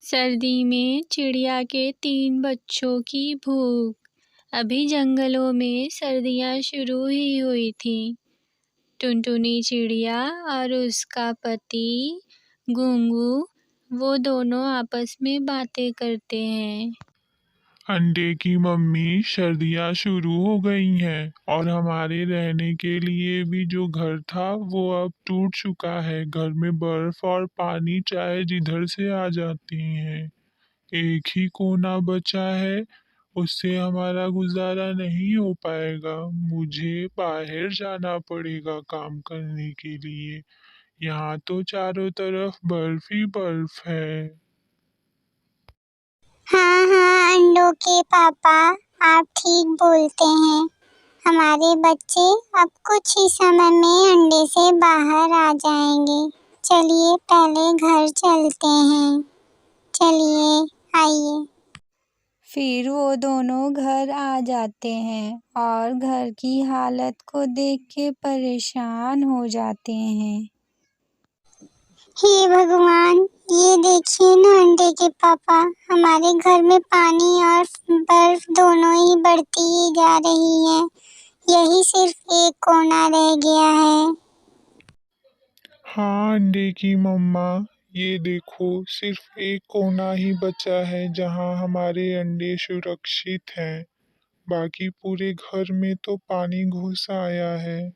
सर्दी में चिड़िया के 3 बच्चों की भूख। अभी जंगलों में सर्दियाँ शुरू ही हुई थीं। टुनटुनी चिड़िया और उसका पति घुंघू, वो दोनों आपस में बातें करते हैं। अंडे की मम्मी, सर्दियाँ शुरू हो गई हैं और हमारे रहने के लिए भी जो घर था वो अब टूट चुका है। घर में बर्फ और पानी चाहे जिधर से आ जाती हैं। एक ही कोना बचा है, उससे हमारा गुजारा नहीं हो पाएगा। मुझे बाहर जाना पड़ेगा काम करने के लिए। यहाँ तो चारों तरफ बर्फ ही बर्फ है। हाँ हाँ अंडों के पापा, आप ठीक बोलते हैं। हमारे बच्चे अब कुछ ही समय में अंडे से बाहर आ जाएंगे। चलिए पहले घर चलते हैं। चलिए आइए। फिर वो दोनों घर आ जाते हैं और घर की हालत को देख के परेशान हो जाते हैं। हे भगवान, ये देखिए ना अंडे के पापा, हमारे घर में पानी और बर्फ दोनों ही बढ़ती ही जा रही है। यही सिर्फ एक कोना रह गया है। हाँ अंडे की मम्मा, ये देखो सिर्फ एक कोना ही बचा है जहाँ हमारे अंडे सुरक्षित हैं। बाकी पूरे घर में तो पानी घुस आया है।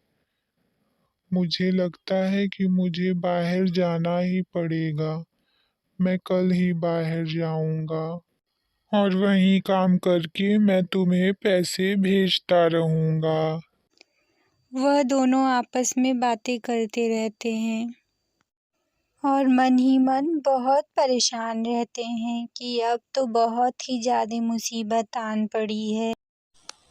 मुझे लगता है कि मुझे बाहर जाना ही पड़ेगा। मैं कल ही बाहर जाऊंगा और वहीं काम करके मैं तुम्हें पैसे भेजता रहूंगा। वह दोनों आपस में बातें करते रहते हैं और मन ही मन बहुत परेशान रहते हैं कि अब तो बहुत ही ज़्यादा मुसीबत आन पड़ी है।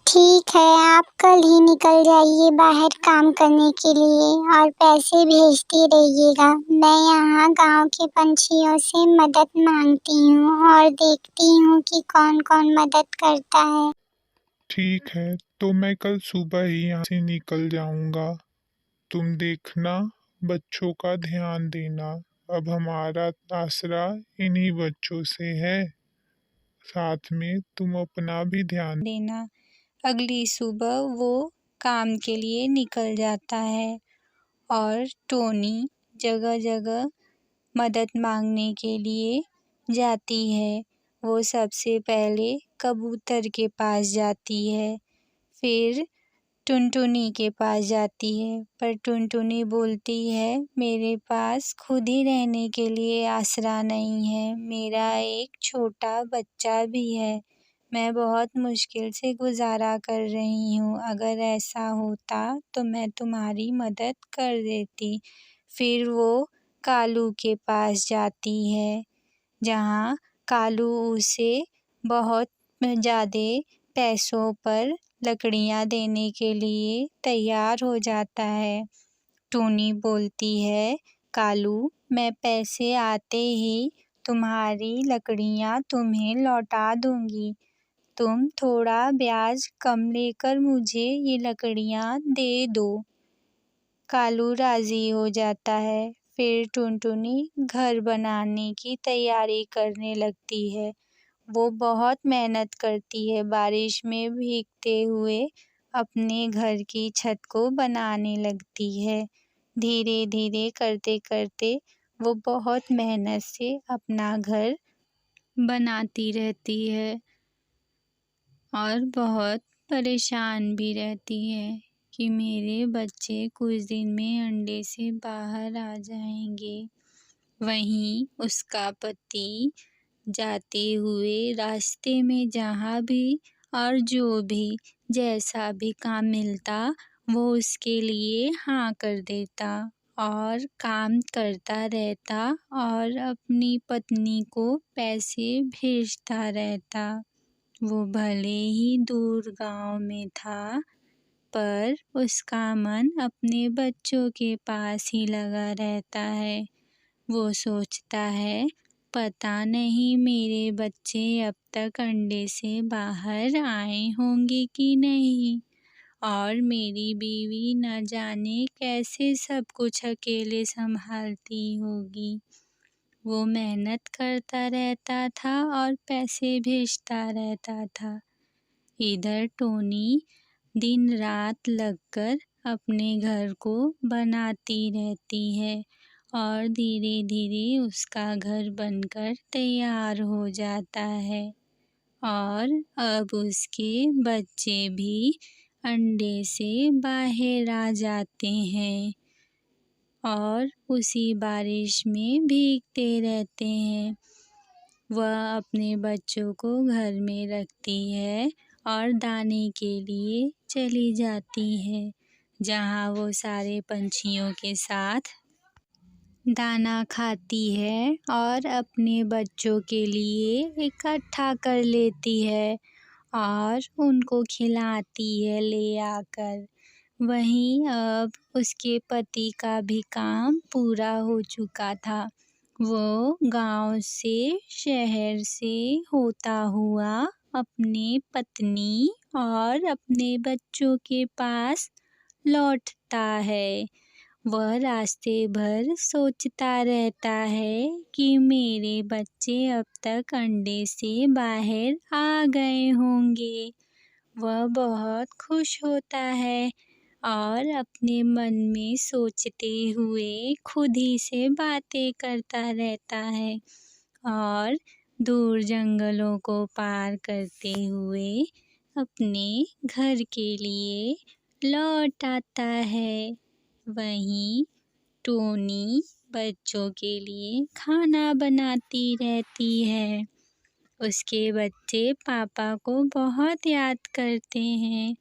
ठीक है, आप कल ही निकल जाइए बाहर काम करने के लिए और पैसे भेजते रहिएगा। मैं यहाँ गांव के पंछियों से मदद मांगती हूँ और देखती हूँ कि कौन कौन मदद करता है। ठीक है, तो मैं कल सुबह ही यहाँ से निकल जाऊंगा। तुम देखना, बच्चों का ध्यान देना। अब हमारा आसरा इन्हीं बच्चों से है। साथ में तुम अपना भी ध्यान देना। अगली सुबह वो काम के लिए निकल जाता है और टोनी जगह जगह मदद मांगने के लिए जाती है। वो सबसे पहले कबूतर के पास जाती है, फिर टुनटुनी के पास जाती है, पर टुनटुनी बोलती है मेरे पास खुद ही रहने के लिए आसरा नहीं है। मेरा एक छोटा बच्चा भी है। मैं बहुत मुश्किल से गुजारा कर रही हूँ। अगर ऐसा होता तो मैं तुम्हारी मदद कर देती। फिर वो कालू के पास जाती है, जहाँ कालू उसे बहुत ज़्यादा पैसों पर लकड़ियाँ देने के लिए तैयार हो जाता है। टूनी बोलती है कालू, मैं पैसे आते ही तुम्हारी लकड़ियाँ तुम्हें लौटा दूंगी। तुम थोड़ा ब्याज कम लेकर मुझे ये लकड़ियाँ दे दो। कालू राजी हो जाता है। फिर टुनटुनी घर बनाने की तैयारी करने लगती है। वो बहुत मेहनत करती है, बारिश में भीगते हुए अपने घर की छत को बनाने लगती है। धीरे धीरे करते करते वो बहुत मेहनत से अपना घर बनाती रहती है और बहुत परेशान भी रहती है कि मेरे बच्चे कुछ दिन में अंडे से बाहर आ जाएंगे। वहीं उसका पति जाते हुए रास्ते में जहाँ भी और जो भी जैसा भी काम मिलता वो उसके लिए हाँ कर देता और काम करता रहता और अपनी पत्नी को पैसे भेजता रहता। वो भले ही दूर गांव में था, पर उसका मन अपने बच्चों के पास ही लगा रहता है। वो सोचता है पता नहीं मेरे बच्चे अब तक अंडे से बाहर आए होंगे कि नहीं, और मेरी बीवी न जाने कैसे सब कुछ अकेले संभालती होगी। वो मेहनत करता रहता था और पैसे भेजता रहता था। इधर टोनी दिन रात लगकर अपने घर को बनाती रहती है और धीरे धीरे उसका घर बनकर तैयार हो जाता है और अब उसके बच्चे भी अंडे से बाहर आ जाते हैं और उसी बारिश में भीगते रहते हैं। वह अपने बच्चों को घर में रखती है और दाने के लिए चली जाती है, जहाँ वो सारे पंछियों के साथ दाना खाती है और अपने बच्चों के लिए इकट्ठा कर लेती है और उनको खिलाती है ले आकर। वहीं अब उसके पति का भी काम पूरा हो चुका था। वो गांव से शहर से होता हुआ अपने पत्नी और अपने बच्चों के पास लौटता है। वह रास्ते भर सोचता रहता है कि मेरे बच्चे अब तक अंडे से बाहर आ गए होंगे। वह बहुत खुश होता है और अपने मन में सोचते हुए खुद ही से बातें करता रहता है और दूर जंगलों को पार करते हुए अपने घर के लिए लौट आता है। वहीं टोनी बच्चों के लिए खाना बनाती रहती है। उसके बच्चे पापा को बहुत याद करते हैं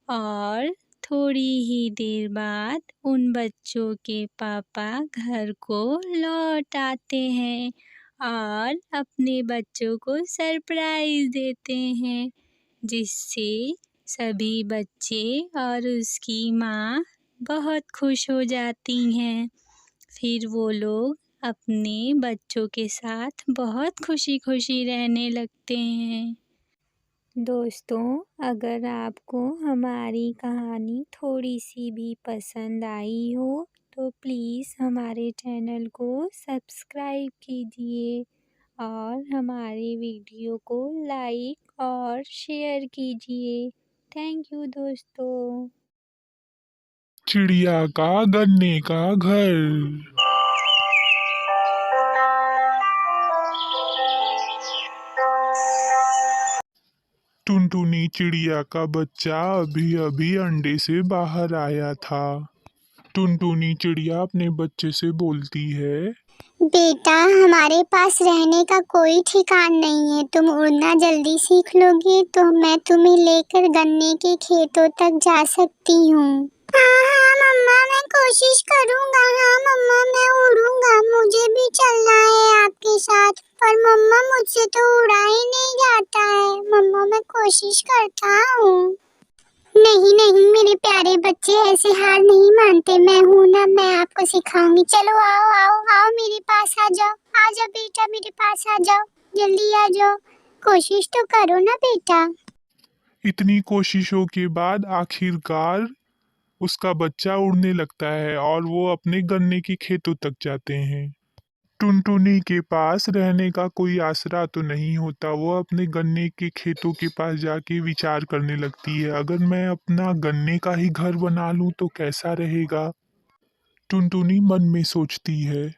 और थोड़ी ही देर बाद उन बच्चों के पापा घर को लौट आते हैं और अपने बच्चों को सरप्राइज़ देते हैं, जिससे सभी बच्चे और उसकी माँ बहुत खुश हो जाती हैं। फिर वो लोग अपने बच्चों के साथ बहुत खुशी-खुशी रहने लगते हैं। दोस्तों, अगर आपको हमारी कहानी थोड़ी-सी भी पसंद आई हो, तो प्लीज़ हमारे चैनल को सब्सक्राइब कीजिए और हमारे वीडियो को लाइक और शेयर कीजिए। थैंक यू दोस्तों। चिड़िया का गन्ने का घर। टुनटुनी चिड़िया का बच्चा अभी अभी अंडे से बाहर आया था। टुनटुनी चिड़िया अपने बच्चे से बोलती है, बेटा, हमारे पास रहने का कोई ठिकान नहीं है। तुम उड़ना जल्दी सीख लोगे तो मैं तुम्हें लेकर गन्ने के खेतों तक जा सकती हूँ। हाँ मम्मा, मैं कोशिश करूँगा। हाँ मम्मा, मैं उड़ूंगा। मुझे भी चलना है आपके साथ, पर मम्मा मुझसे तो उड़ा ही नहीं जाता है। मम्मा, मैं कोशिश करता हूँ। नहीं नहीं मेरे प्यारे बच्चे, ऐसे हार नहीं मानते। मैं हूँ ना, मैं आपको सिखाऊंगी। चलो आओ आओ आओ, मेरे पास आ जाओ। आ जाओ बेटा, मेरे पास आ जाओ, जल्दी आ जाओ। कोशिश तो करो ना बेटा। इतनी कोशिशों के बाद आखिरकार उसका बच्चा उड़ने लगता है और वो अपने गन्ने के खेतों तक जाते हैं। टुनटुनी के पास रहने का कोई आसरा तो नहीं होता। वो अपने गन्ने के खेतों के पास जाके विचार करने लगती है, अगर मैं अपना गन्ने का ही घर बना लूं तो कैसा रहेगा। टुनटुनी मन में सोचती है।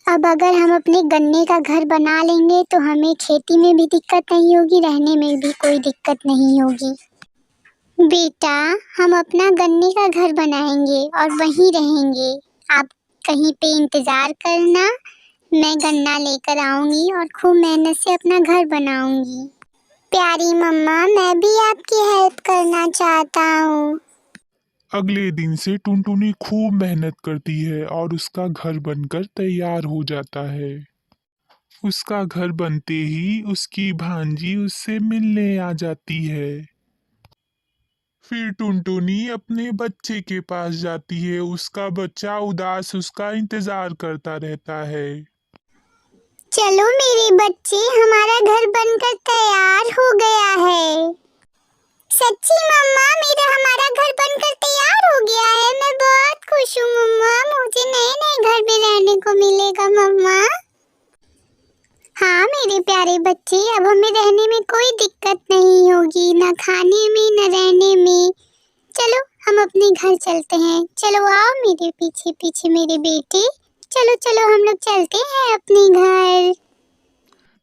अब अगर हम अपने गन्ने का घर बना लेंगे तो हमें खेती में भी दिक्कत नहीं होगी, रहने में भी कोई दिक्कत नहीं होगी। बेटा, हम अपना गन्ने का घर बनाएंगे और वहीं रहेंगे। आप कहीं पे इंतजार करना, मैं गन्ना लेकर आऊंगी और खूब मेहनत से अपना घर बनाऊंगी। प्यारी मम्मा, मैं भी आपकी हेल्प करना चाहता हूँ। अगले दिन से टुनटुनी खूब मेहनत करती है और उसका घर बनकर तैयार हो जाता है। उसका घर बनते ही उसकी भांजी उससे मिलने आ जाती है। फिर टुनटुनी अपने बच्चे के पास जाती है। उसका बच्चा उदास उसका इंतजार करता रहता है। चलो मेरे बच्चे, हमारा घर बनकर तैयार हो गया है। सच्ची मम्मा, मेरा हमारा घर बनकर तैयार हो गया है। मैं बहुत खुश हूँ मम्मा, मुझे नए नए घर में रहने को मिलेगा मम्मा। हाँ मेरे प्यारे बच्चे, अब हमें रहने में कोई दिक्कत नहीं होगी, न खाने में न रहने में। चलो हम अपने घर चलते हैं। चलो आओ मेरे पीछे पीछे मेरे बेटे। चलो चलो हम लोग चलते हैं अपने घर।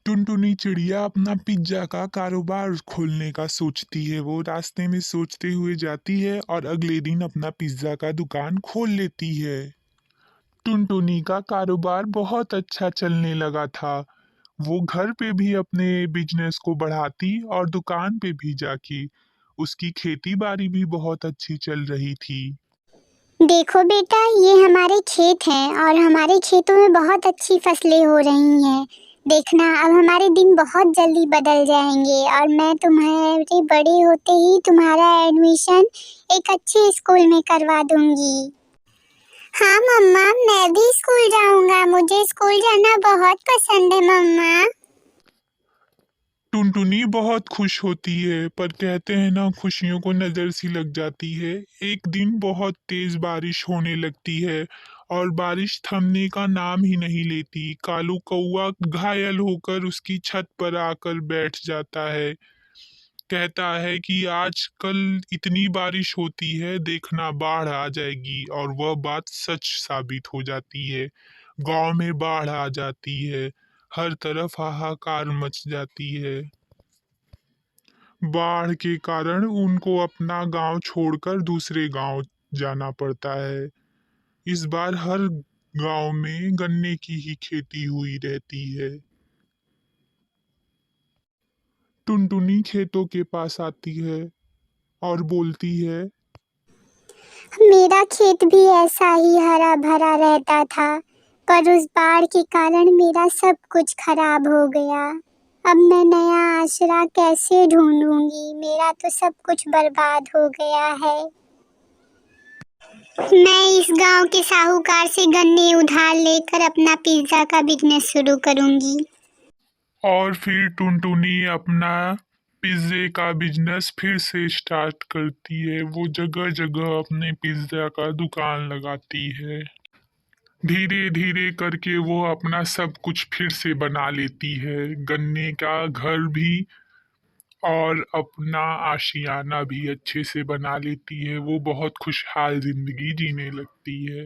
टुनटुनी चिड़िया अपना पिज्जा का कारोबार खोलने का सोचती है। वो रास्ते में सोचते हुए जाती है और अगले दिन अपना पिज्जा का दुकान खोल लेती है। टुनटुनी का कारोबार बहुत अच्छा चलने लगा था। वो घर पे भी अपने बिजनेस को बढ़ाती और दुकान पे भी जाके उसकी खेती बाड़ी भी बहुत अच्छी चल रही थी। देखो बेटा, ये हमारे खेत हैं और हमारे खेतों में बहुत अच्छी फसलें हो रही हैं। देखना, अब हमारे दिन बहुत जल्दी बदल जाएंगे और मैं तुम्हारे बड़े होते ही तुम्हारा एडमिशन एक अच्छे स्कूल में करवा दूंगी। हाँ मम्मा, मैं भी स्कूल जाऊंगा। मुझे स्कूल जाना बहुत पसंद है मम्मा। टुनटुनी बहुत खुश होती है, पर कहते हैं ना, खुशियों को नजर सी लग जाती है। एक दिन बहुत तेज बारिश होने लगती है और बारिश थमने का नाम ही नहीं लेती। कालू कौआ घायल होकर उसकी छत पर आकर बैठ जाता है। कहता है कि आजकल इतनी बारिश होती है, देखना बाढ़ आ जाएगी। और वह बात सच साबित हो जाती है। गांव में बाढ़ आ जाती है, हर तरफ हाहाकार मच जाती है। बाढ़ के कारण उनको अपना गांव छोड़कर दूसरे गांव जाना पड़ता है। इस बार हर गांव में गन्ने की ही खेती हुई रहती है। टुनटुनी खेतों के पास आती है और बोलती है, मेरा खेत भी ऐसा ही हरा भरा रहता था, पर उस बाढ़ के कारण मेरा सब कुछ खराब हो गया। अब मैं नया आसरा कैसे ढूंढूंगी? मेरा तो सब कुछ बर्बाद हो गया है। मैं इस गांव के साहूकार से गन्ने उधार लेकर अपना पिज्जा का बिजनेस शुरू करूंगी। और फिर टुनटुनी अपना पिज्जे का बिजनेस फिर से स्टार्ट करती है। वो जगह जगह अपने पिज्जा का दुकान लगाती है। धीरे धीरे करके वो अपना सब कुछ फिर से बना लेती है, गन्ने का घर भी और अपना आशियाना भी अच्छे से बना लेती है। वो बहुत खुशहाल जिंदगी जीने लगती है।